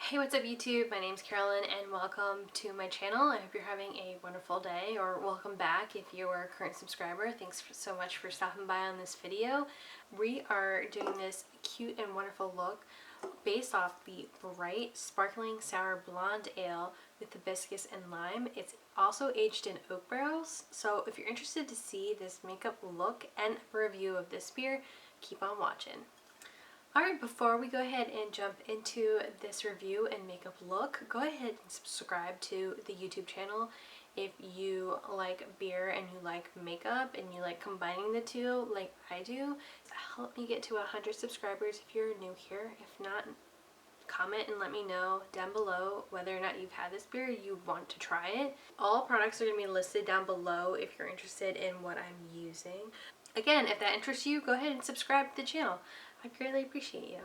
Hey, what's up YouTube? My name's Carolyn and welcome to my channel. I hope you're having a wonderful day, or welcome back if you are a current subscriber. Thanks so much for stopping by on this video. We are doing this cute and wonderful look based off the Brite Sparkling Sour Blonde Ale with hibiscus and lime. It's also aged in oak barrels, so if you're interested to see this makeup look and a review of this beer, keep on watching. Alright, before we go ahead and jump into this review and makeup look, go ahead and subscribe to the YouTube channel if you like beer and you like makeup and you like combining the two like I do. Help me get to 100 subscribers if you're new here. If not, comment and let me know down below whether or not you've had this beer or you want to try it. All products are going to be listed down below if you're interested in what I'm using. Again, if that interests you, go ahead and subscribe to the channel. I greatly appreciate you.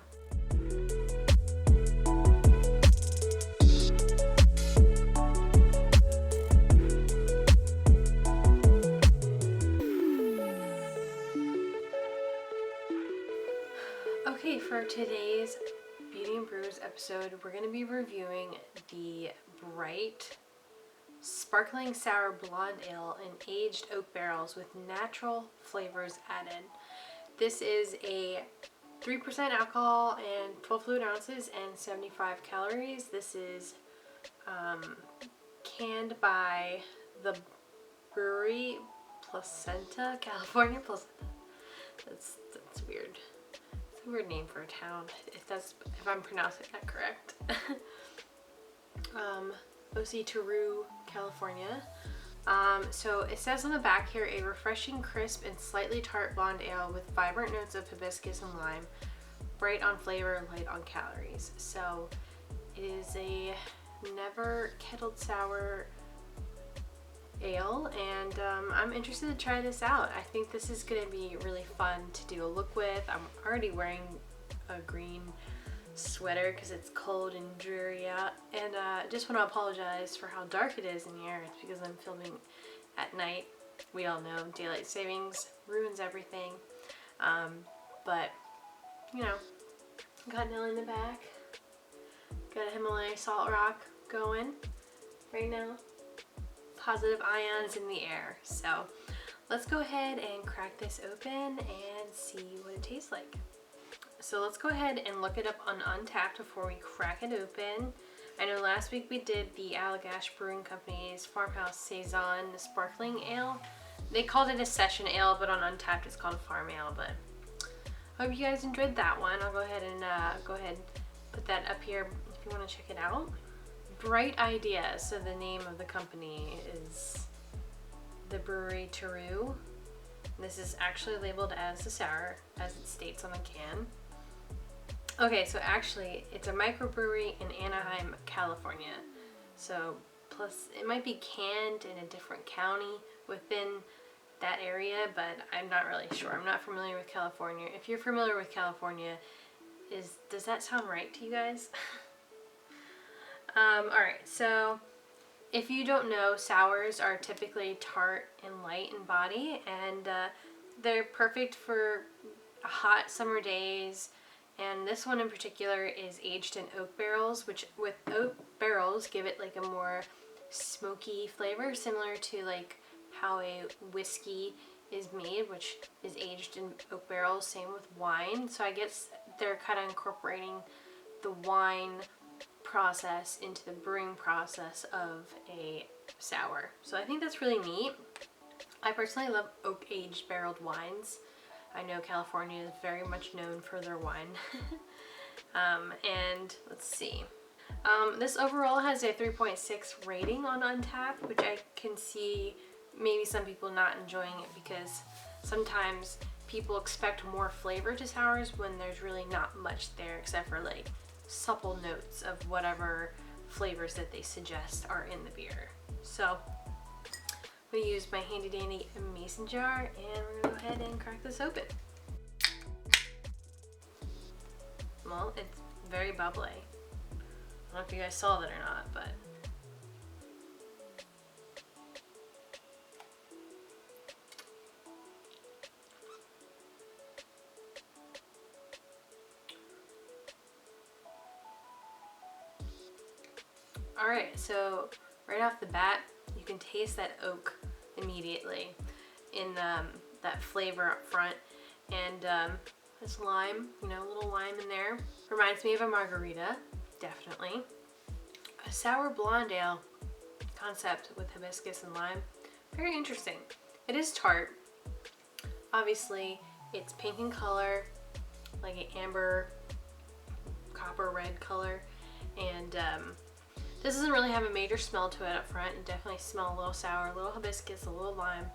Okay, for today's Beauty and Brews episode, we're going to be reviewing the Brite Sparkling Sour Blonde Ale in aged oak barrels with natural flavors added. This is a 3% alcohol and 12 fluid ounces and 75 calories. This is canned by the Bruery, California. Placenta. That's weird. It's a weird name for a town. If I'm pronouncing that correct. OC Teru, California. So it says on the back here, a refreshing, crisp, and slightly tart blonde ale with vibrant notes of hibiscus and lime, bright on flavor, light on calories. So it is a never kettled sour ale, and I'm interested to try this out. I think this is going to be really fun to do a look with. I'm already wearing a green sweater because it's cold and dreary out, and just want to apologize for how dark it is in here. It's because I'm filming at night. We all know daylight savings ruins everything, but you know, got Nell in the back, got a Himalaya salt rock going right now, positive ions in the air. So let's go ahead and crack this open and see what it tastes like. So let's go ahead and look it up on Untappd before we crack it open. I know last week we did the Allagash Brewing Company's Farmhouse Saison Sparkling Ale. They called it a session ale, but on Untappd it's called a farm ale. But I hope you guys enjoyed that one. I'll go ahead and put that up here if you want to check it out. Brite Idea. So the name of the company is the Bruery Teru. This is actually labeled as a sour, as it states on the can. Okay, so actually it's a microbrewery in Anaheim, California. So plus it might be canned in a different county within that area, but I'm not really sure. I'm not familiar with California. If you're familiar with California, does that sound right to you guys? Alright, so if you don't know, sours are typically tart and light in body, and they're perfect for hot summer days. And this one in particular is aged in oak barrels, which with oak barrels give it like a more smoky flavor, similar to like how a whiskey is made, which is aged in oak barrels. Same with wine. So I guess they're kind of incorporating the wine process into the brewing process of a sour. So I think that's really neat. I personally love oak aged barreled wines. I know California is very much known for their wine. And let's see. This overall has a 3.6 rating on Untappd, which I can see maybe some people not enjoying it because sometimes people expect more flavor to sours when there's really not much there except for like supple notes of whatever flavors that they suggest are in the beer. So I'm going to use my handy dandy mason jar, and we're going to go ahead and crack this open. Well, it's very bubbly. I don't know if you guys saw that or not, but All right, so right off the bat, you can taste that oak immediately in that flavor up front. And this lime, you know, a little lime in there. Reminds me of a margarita, definitely. A sour blonde ale concept with hibiscus and lime. Very interesting. It is tart. Obviously, it's pink in color, like an amber, copper red color. And this doesn't really have a major smell to it up front. It definitely smells a little sour, a little hibiscus, a little lime.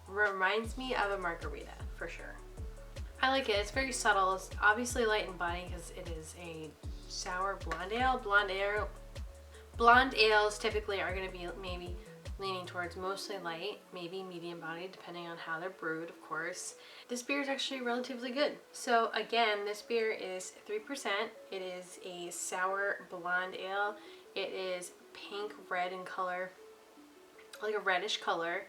Reminds me of a margarita, for sure. I like it. It's very subtle. It's obviously light in body because it is a sour blonde ale. Blonde ales typically are going to be maybe leaning towards mostly light, maybe medium body, depending on how they're brewed, of course. This beer is actually relatively good. So again, this beer is 3%. It is a sour blonde ale. It is pink red in color, like a reddish color.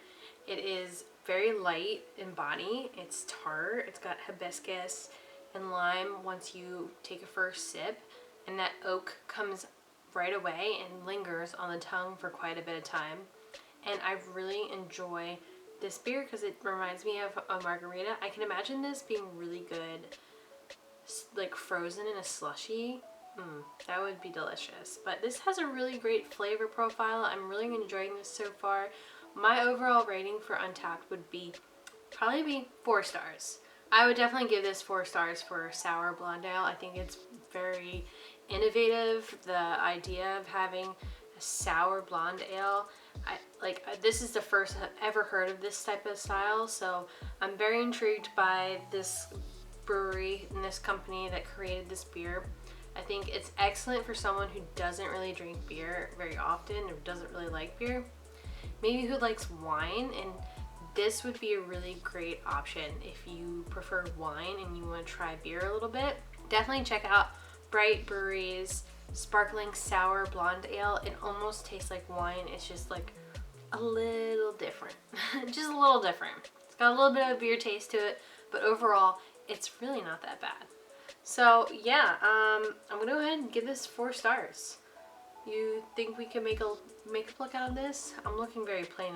It is very light in body. It's tart. It's got hibiscus and lime once you take a first sip, and that oak comes right away and lingers on the tongue for quite a bit of time. And I really enjoy this beer because it reminds me of a margarita. I can imagine this being really good, like frozen in a slushie. That would be delicious. But this has a really great flavor profile. I'm really enjoying this so far. My overall rating for Untappd would probably be 4 stars. I would definitely give this 4 stars for sour blonde ale. I think it's very innovative. The idea of having a sour blonde ale, this is the first I've ever heard of this type of style, so I'm very intrigued by this brewery and this company that created this beer. I think it's excellent for someone who doesn't really drink beer very often or doesn't really like beer, maybe who likes wine, and this would be a really great option if you prefer wine and you want to try beer a little bit. Definitely check out Brite Brewery's sparkling sour blonde ale. It almost tastes like wine. It's just like a little different. Just a little different. It's got a little bit of a beer taste to it, but overall it's really not that bad. So yeah, I'm gonna go ahead and give this 4 stars. You think we can make a makeup look out of this? I'm looking very plain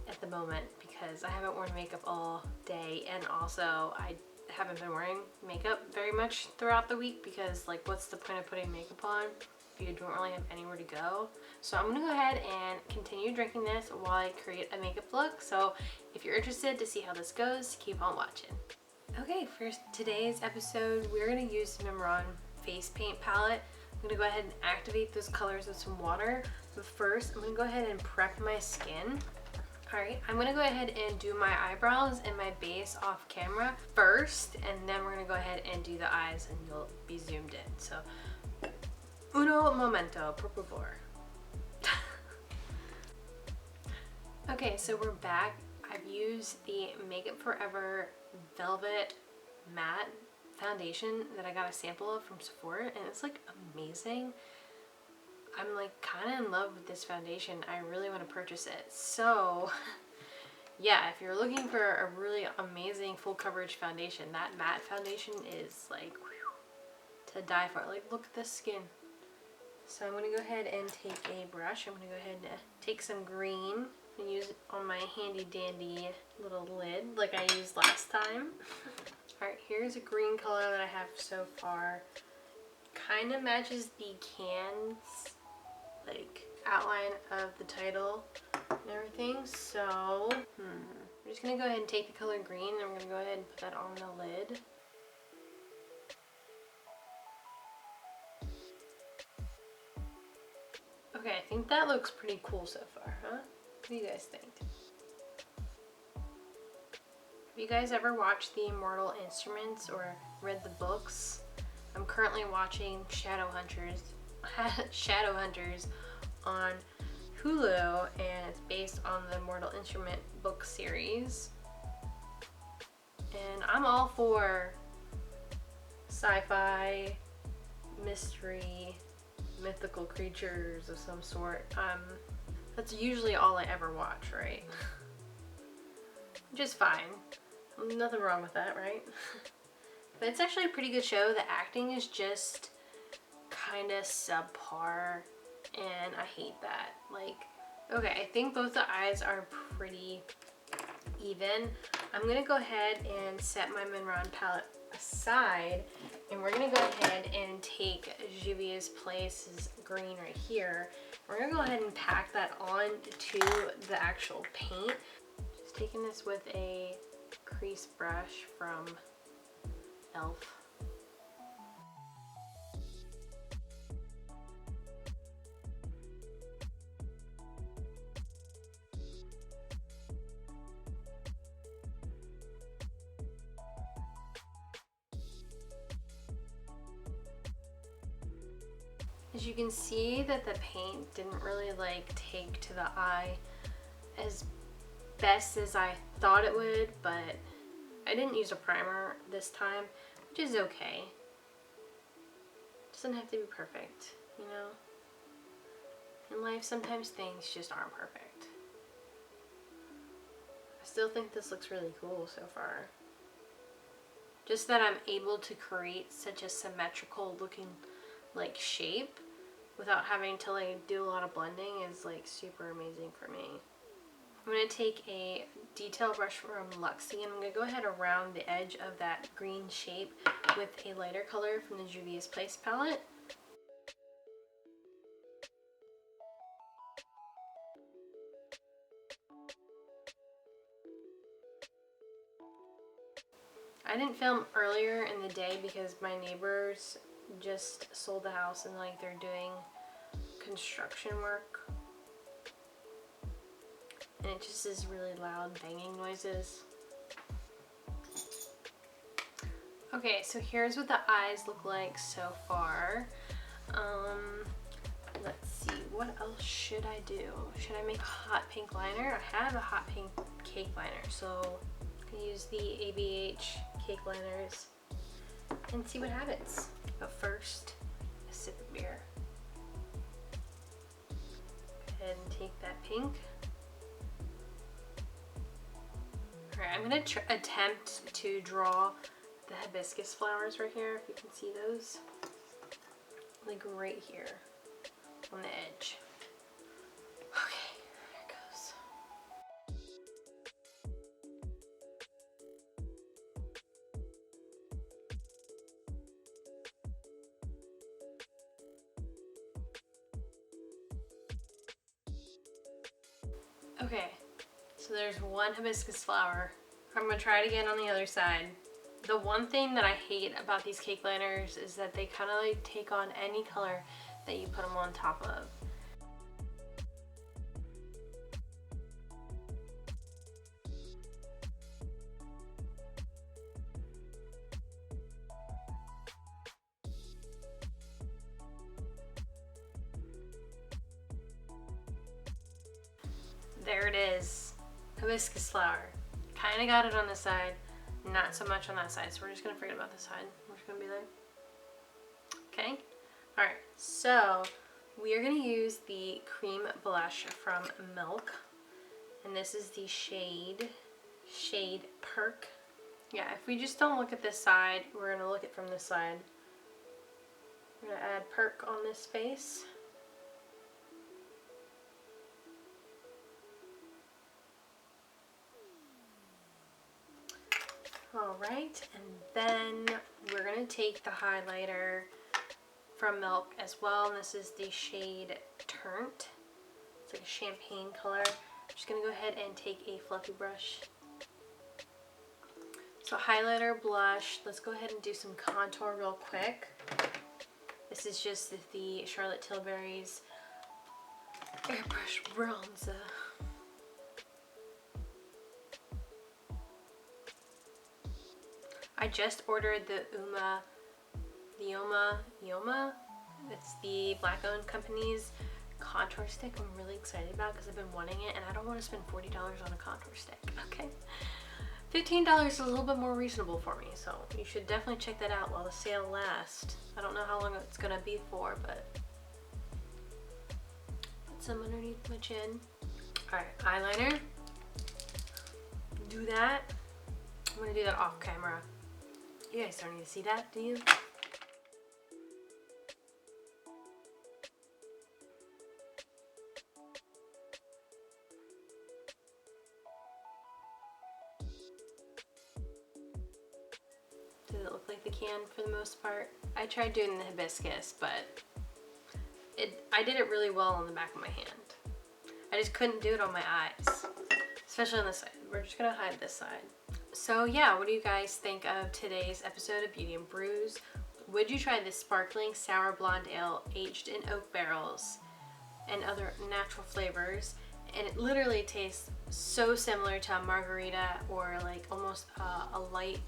at the moment because I haven't worn makeup all day, and also I haven't been wearing makeup very much throughout the week because, like, what's the point of putting makeup on if you don't really have anywhere to go? So I'm gonna go ahead and continue drinking this while I create a makeup look. So if you're interested to see how this goes, keep on watching. Okay, for today's episode, we're gonna use the Mimron face paint palette. I'm gonna go ahead and activate those colors with some water. But first, I'm gonna go ahead and prep my skin. Alright, I'm gonna go ahead and do my eyebrows and my base off camera first, and then we're gonna go ahead and do the eyes, and you'll be zoomed in. So, uno momento, por favor. Okay, so we're back. I've used the Makeup Forever Velvet Matte foundation that I got a sample of from Sephora, and it's like amazing. I'm like kind of in love with this foundation. I really want to purchase it. So yeah, if you're looking for a really amazing full coverage foundation, that matte foundation is like to die for. Like, look at this skin. So I'm going to go ahead and take a brush. I'm going to go ahead and take some green and use it on my handy dandy little lid like I used last time. Alright, here's a green color that I have so far. Kind of matches the can's like outline of the title and everything. So I'm just going to go ahead and take the color green, and I'm going to go ahead and put that on the lid. Okay, I think that looks pretty cool so far, huh? What do you guys think? Have you guys ever watched The Immortal Instruments or read the books? I'm currently watching Shadowhunters on Hulu, and it's based on the Immortal Instrument book series. And I'm all for sci-fi, mystery, mythical creatures of some sort. That's usually all I ever watch, right? Which is fine. Nothing wrong with that, right? But it's actually a pretty good show. The acting is just kind of subpar and I hate that. Like, okay, I think both the eyes are pretty even. I'm gonna go ahead and set my Minron palette aside, and we're gonna go ahead and take Juvia's Place's green right here. We're gonna go ahead and pack that on to the actual paint. Just taking this with a crease brush from e.l.f. As you can see that the paint didn't really like take to the eye as best as I thought it would, but I didn't use a primer this time, which is okay. It doesn't have to be perfect, you know? In life, sometimes things just aren't perfect. I still think this looks really cool so far. Just that I'm able to create such a symmetrical looking like shape without having to like do a lot of blending is like super amazing for me. I'm going to take a detail brush from Luxie and I'm going to go ahead around the edge of that green shape with a lighter color from the Juvia's Place palette. I didn't film earlier in the day because my neighbors just sold the house and like they're doing construction work. And it just is really loud banging noises. Okay, so here's what the eyes look like so far. Let's see, what else should I do? Should I make a hot pink liner? I have a hot pink cake liner, so I'm gonna use the ABH cake liners and see what happens. But first, a sip of beer. Go ahead and take that pink. Alright, I'm gonna attempt to draw the hibiscus flowers right here, if you can see those. Like right here on the edge. Okay, there it goes. Okay, so there's one hibiscus flower. I'm gonna try it again on the other side. The one thing that I hate about these cake liners is that they kind of like take on any color that you put them on top of. There it is, hibiscus flower. Kind of got it on the side, not so much on that side, so we're just gonna forget about this side. We're just gonna be like, okay. All right, so we are gonna use the cream blush from Milk, and this is the shade Perk. Yeah, if we just don't look at this side, we're gonna look at from this side. We're gonna add Perk on this face. Alright, and then we're going to take the highlighter from Milk as well, and this is the shade Turnt. It's like a champagne color. I'm just going to go ahead and take a fluffy brush. So highlighter, blush, let's go ahead and do some contour real quick. This is just the Charlotte Tilbury's Airbrush Bronzer. I just ordered the Yoma. It's the black-owned company's contour stick. I'm really excited about because I've been wanting it, and I don't want to spend $40 on a contour stick. Okay, $15 is a little bit more reasonable for me, so you should definitely check that out while the sale lasts. I don't know how long it's gonna be for, but put some underneath my chin. All right, eyeliner. Do that. I'm gonna do that off camera. You guys don't need to see that, do you? the can for the most part. I tried doing the hibiscus, but I did it really well on the back of my hand. I just couldn't do it on my eyes, especially on this side. We're just gonna hide this side. So yeah, what do you guys think of today's episode of Beauty and Brews? Would you try this sparkling sour blonde ale aged in oak barrels and other natural flavors? And it literally tastes so similar to a margarita, or like almost a light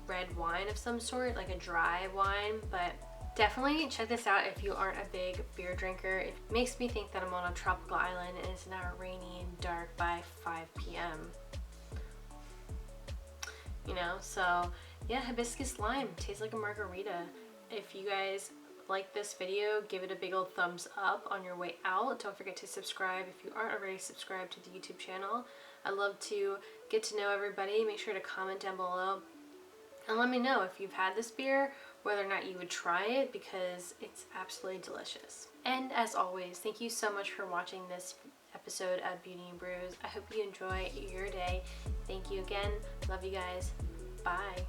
red wine of some sort, like a dry wine. But definitely check this out if you aren't a big beer drinker. It makes me think that I'm on a tropical island and it's now rainy and dark by 5 p.m. You know, so yeah, hibiscus lime tastes like a margarita. If you guys like this video, give it a big old thumbs up on your way out. Don't forget to subscribe if you aren't already subscribed to the YouTube channel. I'd love to get to know everybody. Make sure to comment down below and let me know if you've had this beer, whether or not you would try it, because it's absolutely delicious. And as always, thank you so much for watching this episode of Beauty and Brews. I hope you enjoy your day. Thank you again. Love you guys. Bye.